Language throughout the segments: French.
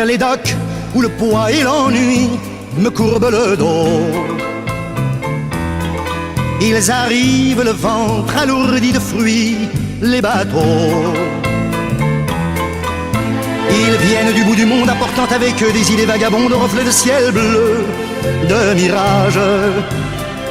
vers les docks où le poids et l'ennui me courbent le dos. Ils arrivent le ventre alourdi de fruits, les bateaux. Ils viennent du bout du monde apportant avec eux des idées vagabondes, reflets de ciel bleu, de mirages,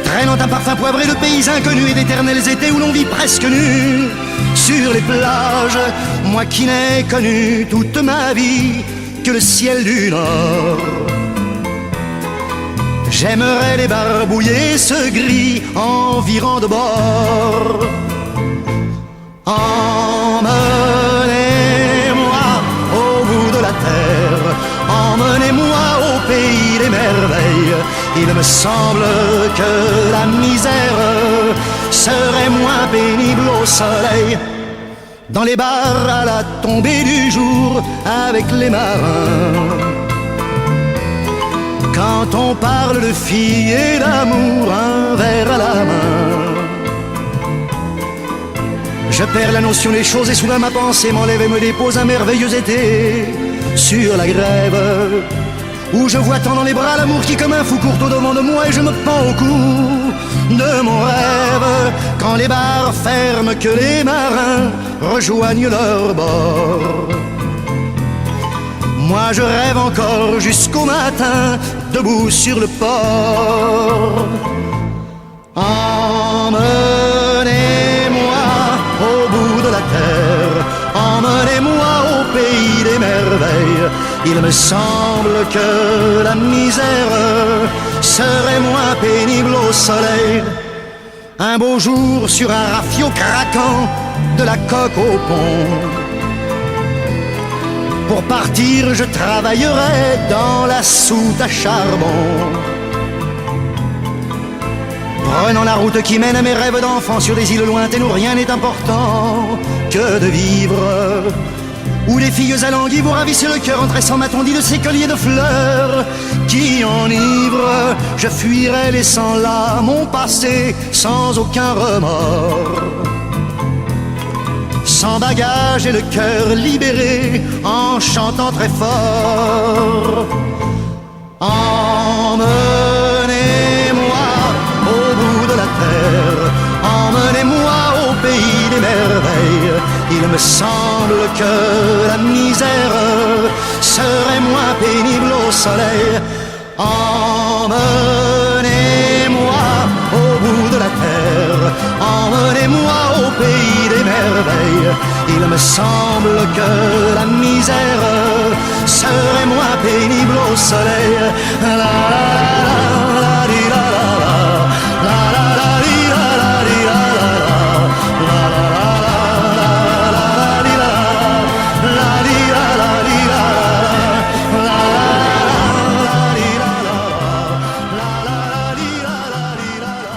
traînant un parfum poivré de pays inconnus et d'éternels étés où l'on vit presque nu sur les plages. Moi qui n'ai connu toute ma vie que le ciel du Nord, j'aimerais débarbouiller ce gris environ de bord. Emmenez-moi au bout de la terre, emmenez-moi au pays des merveilles. Il me semble que la misère serait moins pénible au soleil, dans les bars à la tombée du jour avec les marins. Quand on parle de filles et d'amour, un verre à la main, je perds la notion des choses et soudain ma pensée m'enlève et me dépose un merveilleux été sur la grève, où je vois tant dans les bras l'amour qui comme un fou court au devant de moi et je me pends au cou de mon rêve. Quand les bars ferment, que les marins rejoignent leur bord, moi je rêve encore jusqu'au matin, debout sur le port. Emmenez-moi au bout de la terre, emmenez-moi au pays des merveilles. Il me semble que la misère serait moins pénible au soleil. Un beau jour sur un rafio craquant, de la coque au pont. Pour partir, je travaillerai dans la soute à charbon, prenant la route qui mène à mes rêves d'enfant sur des îles lointaines où rien n'est important que de vivre, où les filles alanguies vous ravissent le cœur en tressant ma tondie de ces colliers de fleurs qui enivrent. Je fuirai laissant là mon passé sans aucun remords, sans bagage et le cœur libéré, en chantant très fort. Emmenez-moi au bout de la terre, emmenez-moi au pays des merveilles. Il me semble que la misère serait moins pénible au soleil. Emmenez-moi au bout de la terre, emmenez-moi au pays des merveilles. Il me semble que la misère serait moins pénible au soleil. La la la la di la la la la la di la la di la la la la la di la la di la di la la di la la di la la.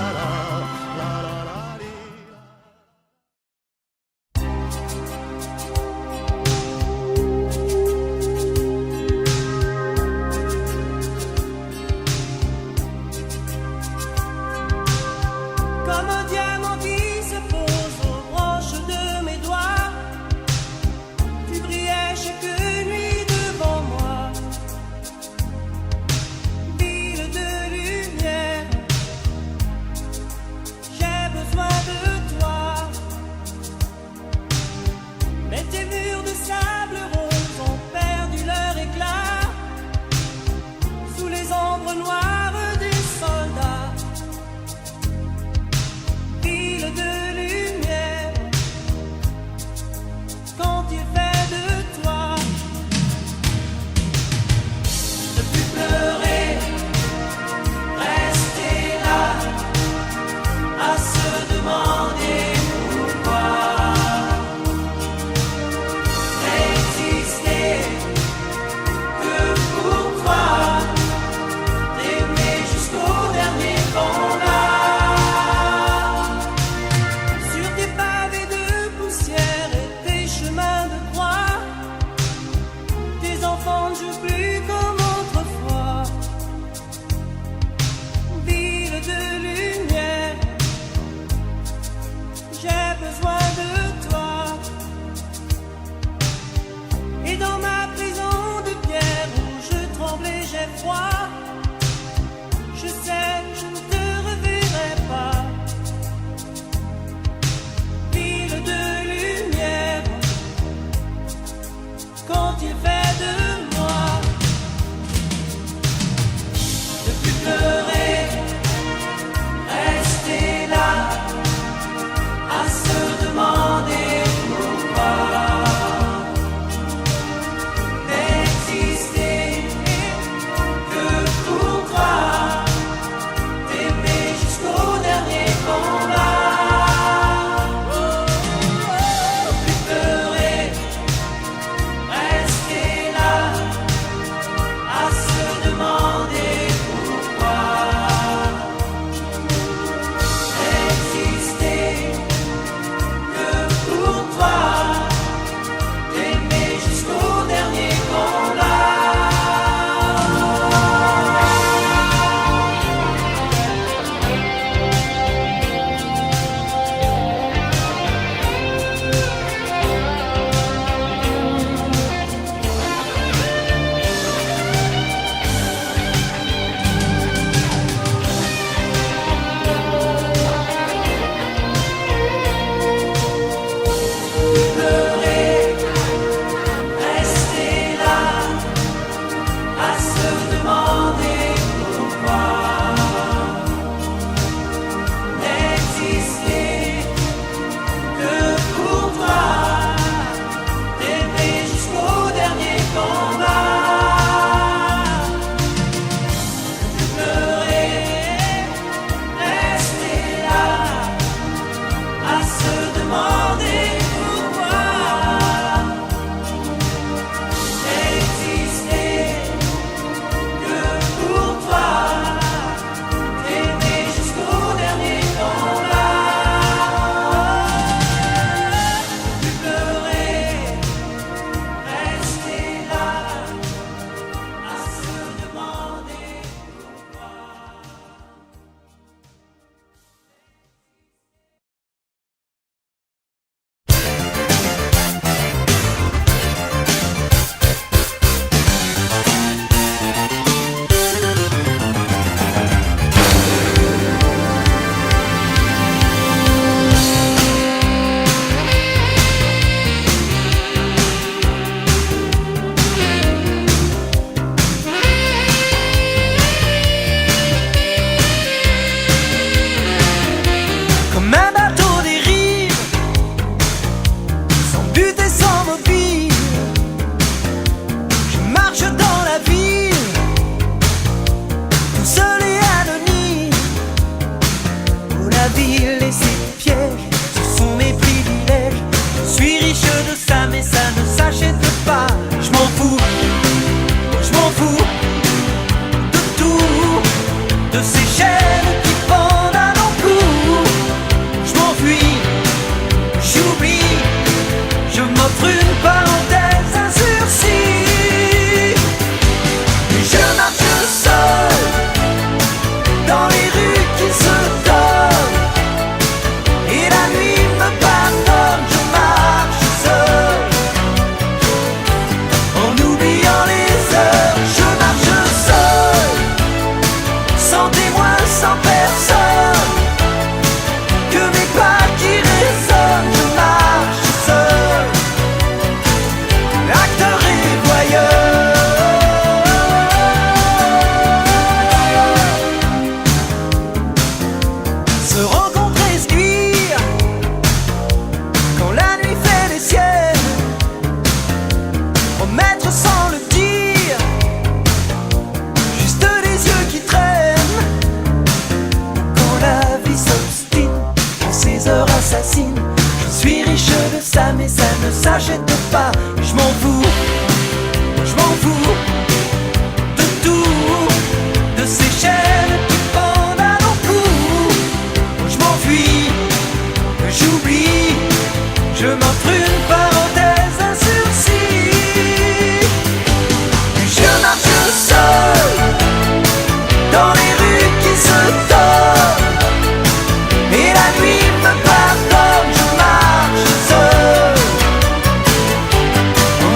fascine. Je suis riche de ça, mais ça ne s'achète pas. Je m'en fous, je m'en fous de tout, de ces chaînes qui pendent à nos coups. Je m'enfuis, j'oublie, je m'offre une parenthèse, un sursis. Je marche seul dans les rues qui se tordent, et la nuit me pardonne, je marche seul. En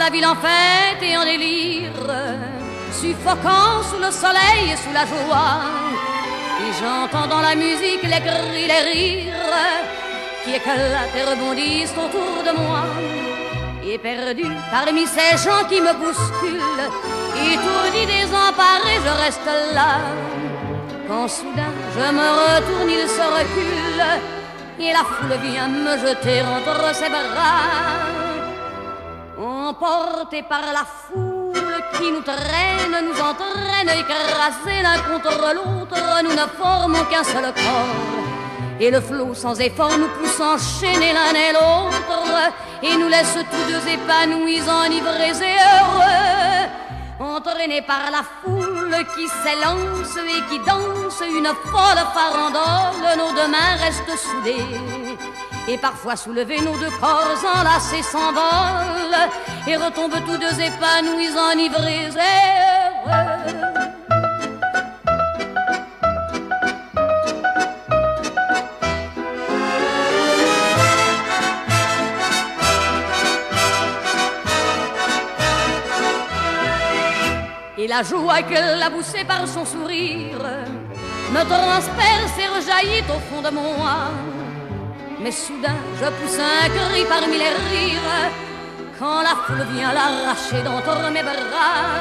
la ville en fête et en délire, suffocant sous le soleil et sous la joie. Et j'entends dans la musique les cris, les rires qui éclatent et rebondissent autour de moi. Et perdu parmi ces gens qui me bousculent, étourdi, désemparé, je reste là. Quand soudain je me retourne, il se recule et la foule vient me jeter entre ses bras. Emportés par la foule qui nous traîne, nous entraîne, écrasés l'un contre l'autre, nous ne formons qu'un seul corps. Et le flot sans effort nous pousse enchaîner l'un et l'autre, et nous laisse tous deux épanouis, enivrés et heureux. Entraînés par la foule qui s'élance et qui danse une folle farandole, nos deux mains restent soudées. Et parfois soulevés, nos deux corps enlacés s'envolent et retombent tous deux épanouis, enivrés et heureux. Et la joie qu'elle a poussée par son sourire me transperce et rejaillit au fond de moi. Mais soudain je pousse un cri parmi les rires quand la foule vient l'arracher d'entre mes bras.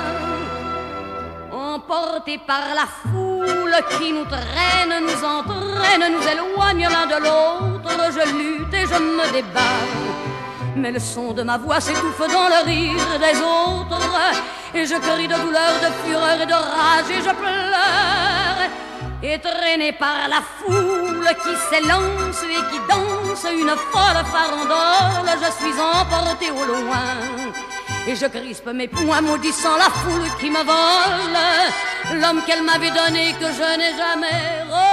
Emportés par la foule qui nous traîne, nous entraîne, nous éloigne l'un de l'autre, je lutte et je me débat. Mais le son de ma voix s'étouffe dans le rire des autres, et je crie de douleur, de fureur et de rage, et je pleure. Et traîné par la foule qui s'élance et qui danse une folle farandole, je suis emporté au loin. Et je crispe mes poings maudissant la foule qui me vole l'homme qu'elle m'avait donné que je n'ai jamais revu.